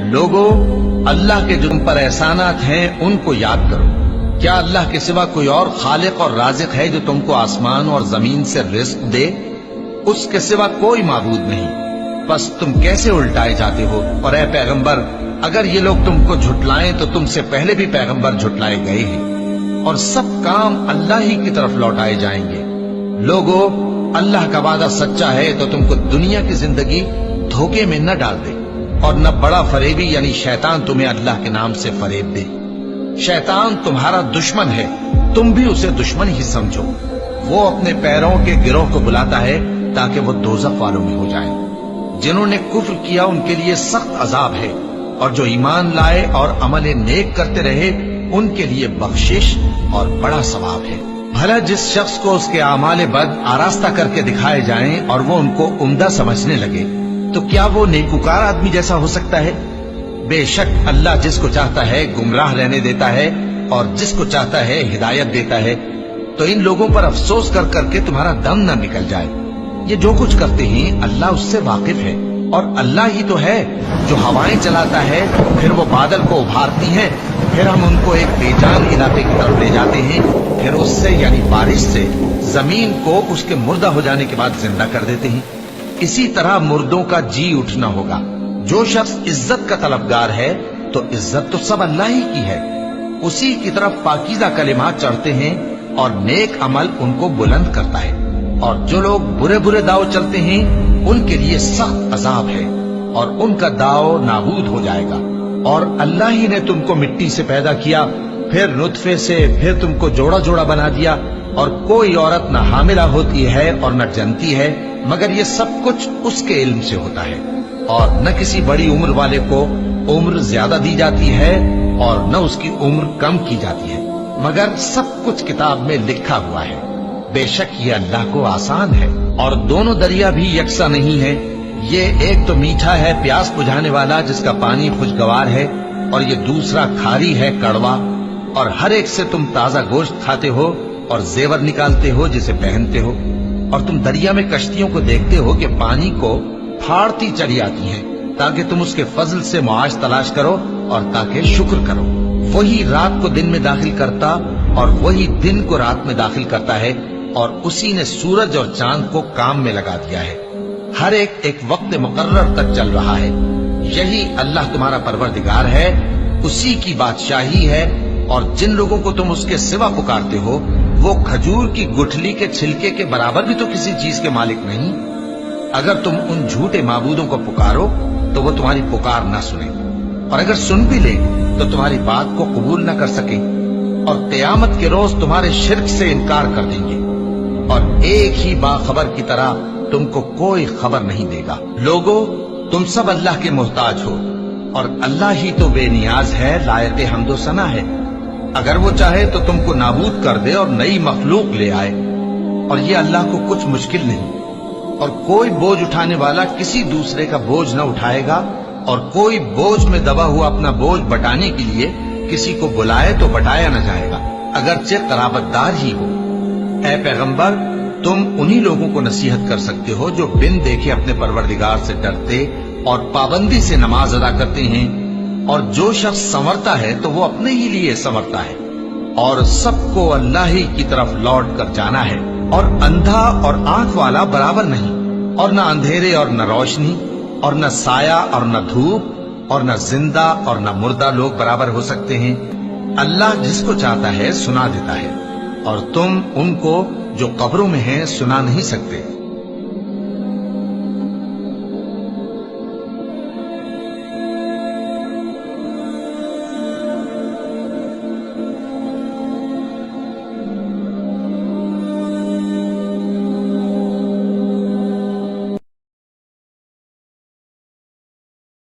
لوگو، اللہ کے جو تم پر احسانات ہیں ان کو یاد کرو۔ کیا اللہ کے سوا کوئی اور خالق اور رازق ہے جو تم کو آسمان اور زمین سے رزق دے؟ اس کے سوا کوئی معبود نہیں، بس تم کیسے الٹائے جاتے ہو؟ اور اے پیغمبر، اگر یہ لوگ تم کو جھٹلائیں تو تم سے پہلے بھی پیغمبر جھٹلائے گئے ہیں، اور سب کام اللہ ہی کی طرف لوٹائے جائیں گے۔ لوگو، اللہ کا وعدہ سچا ہے تو تم کو دنیا کی زندگی دھوکے میں نہ ڈال دے، اور نہ بڑا فریبی یعنی شیطان تمہیں اللہ کے نام سے فریب دے۔ شیطان تمہارا دشمن ہے، تم بھی اسے دشمن ہی سمجھو۔ وہ اپنے پیروں کے گروہ کو بلاتا ہے تاکہ وہ دوزخ والوں میں ہو جائیں۔ جنہوں نے کفر کیا ان کے لیے سخت عذاب ہے، اور جو ایمان لائے اور عمل نیک کرتے رہے ان کے لیے بخشش اور بڑا ثواب ہے۔ بھلا جس شخص کو اس کے اعمال بد آراستہ کر کے دکھائے جائیں اور وہ ان کو عمدہ سمجھنے لگے، تو کیا وہ نیکوکار آدمی جیسا ہو سکتا ہے؟ بے شک اللہ جس کو چاہتا ہے گمراہ رہنے دیتا ہے، اور جس کو چاہتا ہے ہدایت دیتا ہے۔ تو ان لوگوں پر افسوس کر کر کے تمہارا دم نہ نکل جائے۔ یہ جو کچھ کرتے ہیں اللہ اس سے واقف ہے، اور اللہ ہی تو ہے جو ہوائیں چلاتا ہے، پھر وہ بادل کو ابھارتی ہیں، پھر ہم ان کو ایک بے جان علاقے کی طرف لے جاتے ہیں، پھر اس سے یعنی بارش سے زمین کو اس کے مردہ ہو جانے کے بعد زندہ کر دیتے ہیں۔ اسی طرح مردوں کا جی اٹھنا ہوگا۔ جو شخص عزت کا طلبگار ہے تو عزت تو سب اللہ ہی کی ہے، اسی کی طرف پاکیزہ کلمات چڑھتے ہیں اور نیک عمل ان کو بلند کرتا ہے۔ اور جو لوگ برے برے داؤ چلتے ہیں ان کے لیے سخت عذاب ہے، اور ان کا داؤ نابود ہو جائے گا۔ اور اللہ ہی نے تم کو مٹی سے پیدا کیا، پھر نطفے سے، پھر تم کو جوڑا جوڑا بنا دیا، اور کوئی عورت نہ حاملہ ہوتی ہے اور نہ جنتی ہے، مگر یہ سب کچھ اس کے علم سے ہوتا ہے۔ اور نہ کسی بڑی عمر والے کو عمر زیادہ دی جاتی ہے اور نہ اس کی عمر کم کی جاتی ہے، مگر سب کچھ کتاب میں لکھا ہوا ہے۔ بے شک یہ اللہ کو آسان ہے۔ اور دونوں دریا بھی یکساں نہیں ہیں، یہ ایک تو میٹھا ہے پیاس بجھانے والا جس کا پانی خوشگوار ہے، اور یہ دوسرا کھاری ہے کڑوا۔ اور ہر ایک سے تم تازہ گوشت کھاتے ہو اور زیور نکالتے ہو جسے پہنتے ہو۔ اور تم دریا میں کشتیوں کو دیکھتے ہو کہ پانی کو پھاڑتی چلی آتی ہیں، تاکہ تم اس کے فضل سے معاش تلاش کرو اور تاکہ شکر کرو۔ وہی رات کو دن میں داخل کرتا اور وہی دن کو رات میں داخل کرتا ہے، اور اسی نے سورج اور چاند کو کام میں لگا دیا ہے۔ ہر ایک وقت مقرر تک چل رہا ہے۔ یہی اللہ تمہارا پروردگار ہے، اسی کی بادشاہی ہے۔ اور جن لوگوں کو تم اس کے سوا پکارتے ہو وہ کھجور کی گٹھلی کے چھلکے کے برابر بھی تو کسی چیز کے مالک نہیں۔ اگر تم ان جھوٹے معبودوں کو پکارو تو وہ تمہاری پکار نہ سنیں، اور اگر سن بھی لے تو تمہاری بات کو قبول نہ کر سکیں، اور قیامت کے روز تمہارے شرک سے انکار کر دیں گے، اور ایک ہی باخبر کی طرح تم کو کوئی خبر نہیں دے گا۔ لوگو، تم سب اللہ کے محتاج ہو، اور اللہ ہی تو بے نیاز ہے، لائق حمد و ثنا ہے۔ اگر وہ چاہے تو تم کو نابود کر دے اور نئی مخلوق لے آئے، اور یہ اللہ کو کچھ مشکل نہیں۔ اور کوئی بوجھ اٹھانے والا کسی دوسرے کا بوجھ نہ اٹھائے گا، اور کوئی بوجھ میں دبا ہوا اپنا بوجھ بٹانے کے لیے کسی کو بلائے تو بٹایا نہ جائے گا، اگرچہ قرابت دار ہی ہو۔ اے پیغمبر، تم انہی لوگوں کو نصیحت کر سکتے ہو جو بن دیکھے اپنے پروردگار سے ڈرتے اور پابندی سے نماز ادا کرتے ہیں۔ اور جو شخص سنورتا ہے تو وہ اپنے ہی لیے سنورتا ہے، اور سب کو اللہ ہی کی طرف لوٹ کر جانا ہے۔ اور اندھا اور آنکھ والا برابر نہیں، اور نہ اندھیرے اور نہ روشنی، اور نہ سایہ اور نہ دھوپ، اور نہ زندہ اور نہ مردہ لوگ برابر ہو سکتے ہیں۔ اللہ جس کو چاہتا ہے سنا دیتا ہے، اور تم ان کو جو قبروں میں ہیں سنا نہیں سکتے۔